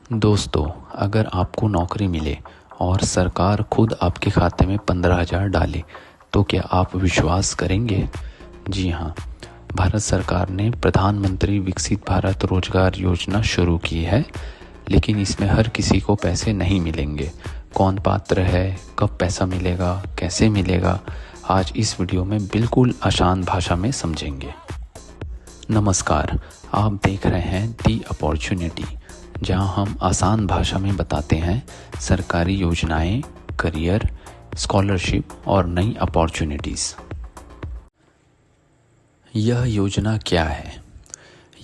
दोस्तों, अगर आपको नौकरी मिले और सरकार खुद आपके खाते में 15,000 डाले तो क्या आप विश्वास करेंगे? जी हाँ, भारत सरकार ने प्रधानमंत्री विकसित भारत रोजगार योजना शुरू की है, लेकिन इसमें हर किसी को पैसे नहीं मिलेंगे। कौन पात्र है, कब पैसा मिलेगा, कैसे मिलेगा, आज इस वीडियो में बिल्कुल आसान भाषा में समझेंगे। नमस्कार, आप देख रहे हैं दी अपॉर्चुनिटी, जहां हम आसान भाषा में बताते हैं सरकारी योजनाएं, करियर, स्कॉलरशिप और नई अपॉर्चुनिटीज़। यह योजना क्या है?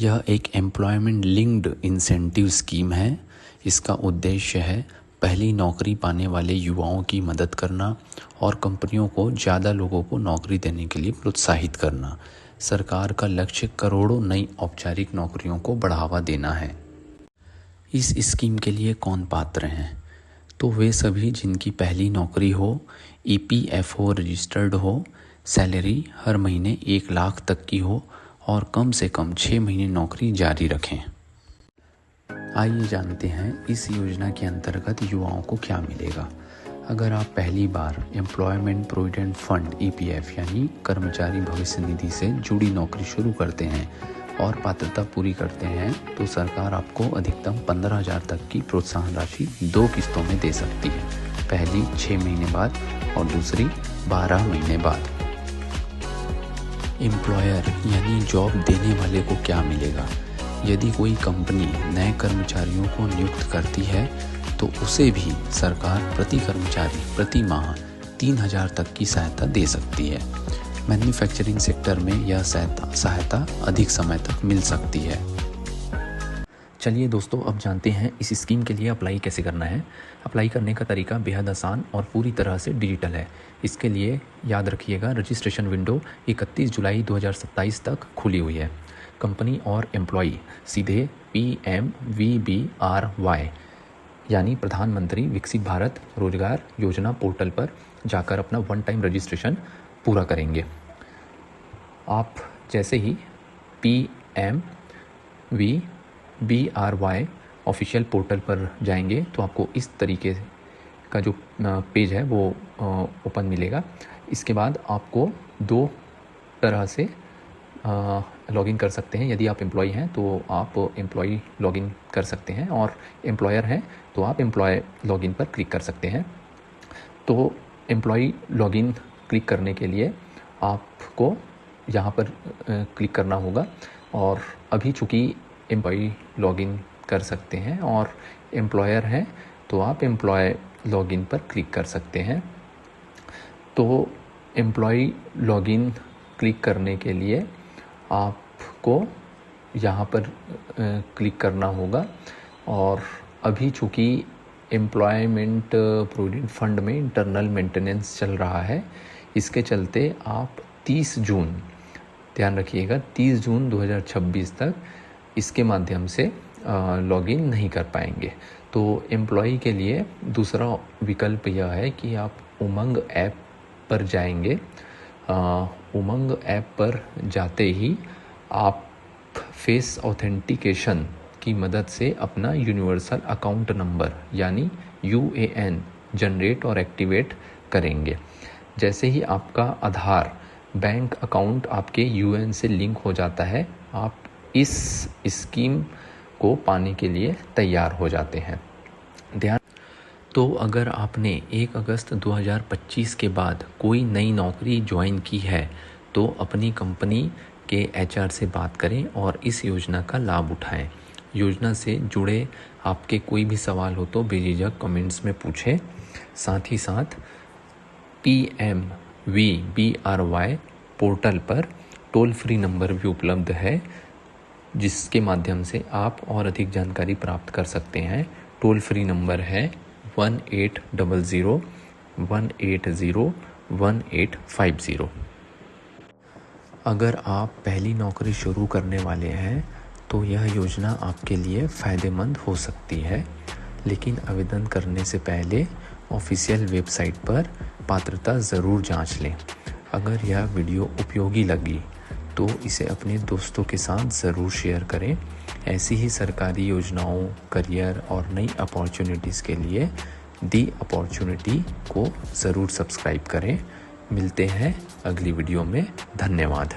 यह एक एम्प्लॉयमेंट लिंक्ड इंसेंटिव स्कीम है। इसका उद्देश्य है पहली नौकरी पाने वाले युवाओं की मदद करना और कंपनियों को ज़्यादा लोगों को नौकरी देने के लिए प्रोत्साहित करना। सरकार का लक्ष्य करोड़ों नई औपचारिक नौकरियों को बढ़ावा देना है। इस स्कीम के लिए कौन पात्र हैं? तो वे सभी जिनकी पहली नौकरी हो, EPFO रजिस्टर्ड हो, सैलरी हर महीने 1 लाख तक की हो और कम से कम 6 महीने नौकरी जारी रखें। आइए जानते हैं इस योजना के अंतर्गत युवाओं को क्या मिलेगा। अगर आप पहली बार एम्प्लॉयमेंट प्रोविडेंट फंड EPF यानी कर्मचारी भविष्य निधि से जुड़ी नौकरी शुरू करते हैं और पात्रता पूरी करते हैं तो सरकार आपको अधिकतम 15,000 तक की प्रोत्साहन राशि 2 किस्तों में दे सकती है। पहली 6 महीने बाद और दूसरी 12 महीने बाद। एम्प्लॉयर यानी जॉब देने वाले को क्या मिलेगा? यदि कोई कंपनी नए कर्मचारियों को नियुक्त करती है तो उसे भी सरकार प्रति कर्मचारी प्रति माह 3,000 तक की सहायता दे सकती है। मैन्युफैक्चरिंग सेक्टर में यह सहायता अधिक समय तक मिल सकती है। चलिए दोस्तों, अब जानते हैं इस स्कीम के लिए अप्लाई कैसे करना है। अप्लाई करने का तरीका बेहद आसान और पूरी तरह से डिजिटल है। इसके लिए याद रखिएगा, रजिस्ट्रेशन विंडो 31 जुलाई 2027 तक खुली हुई है। कंपनी और एम्प्लॉई सीधे PMVBRY यानी प्रधानमंत्री विकसित भारत रोजगार योजना पोर्टल पर जाकर अपना 1 टाइम रजिस्ट्रेशन पूरा करेंगे। आप जैसे ही PMVBRY ऑफिशियल पोर्टल पर जाएंगे तो आपको इस तरीके का जो पेज है वो ओपन मिलेगा। इसके बाद आपको 2 तरह से लॉगिन कर सकते हैं। यदि आप एम्प्लॉय हैं तो आप एम्प्लॉय लॉगिन कर सकते हैं और एम्प्लॉयर हैं तो आप एम्प्लॉय लॉगिन पर क्लिक कर सकते हैं। तो एम्प्लॉय लॉगिन क्लिक करने के लिए आपको यहाँ पर क्लिक करना होगा और अभी चूँकि एम्प्लॉय लॉगिन कर सकते हैं और एम्प्लॉयर हैं तो आप एम्प्लॉय लॉगिन पर क्लिक कर सकते हैं। तो एम्प्लॉय लॉगिन क्लिक करने के लिए आपको यहाँ पर क्लिक करना होगा और अभी चूँकि एम्प्लॉयमेंट प्रोविडेंट फंड में इंटरनल मेंटेनेंस चल रहा है, इसके चलते आप 30 जून, ध्यान रखिएगा 30 जून 2026 तक इसके माध्यम से लॉगिन नहीं कर पाएंगे। तो एम्प्लॉई के लिए दूसरा विकल्प यह है कि आप उमंग ऐप पर जाएंगे। उमंग ऐप पर जाते ही आप फेस ऑथेंटिकेशन की मदद से अपना यूनिवर्सल अकाउंट नंबर यानी UAN जनरेट और एक्टिवेट करेंगे। जैसे ही आपका आधार बैंक अकाउंट आपके UN से लिंक हो जाता है, आप इस स्कीम को पाने के लिए तैयार हो जाते हैं। तो अगर आपने 1 अगस्त 2025 के बाद कोई नई नौकरी ज्वाइन की है तो अपनी कंपनी के HR से बात करें और इस योजना का लाभ उठाएं। योजना से जुड़े आपके कोई भी सवाल हो तो बेझिझक कमेंट्स में पूछें। साथ ही साथ PMVBRY पोर्टल पर टोल फ्री नंबर भी उपलब्ध है, जिसके माध्यम से आप और अधिक जानकारी प्राप्त कर सकते हैं। टोल फ्री नंबर है 1800-180-1850। अगर आप पहली नौकरी शुरू करने वाले हैं तो यह योजना आपके लिए फ़ायदेमंद हो सकती है, लेकिन आवेदन करने से पहले ऑफिशियल वेबसाइट पर पात्रता ज़रूर जांच लें। अगर यह वीडियो उपयोगी लगी तो इसे अपने दोस्तों के साथ ज़रूर शेयर करें। ऐसी ही सरकारी योजनाओं, करियर और नई अपॉर्चुनिटीज़ के लिए दी अपॉर्चुनिटी को ज़रूर सब्सक्राइब करें। मिलते हैं अगली वीडियो में। धन्यवाद।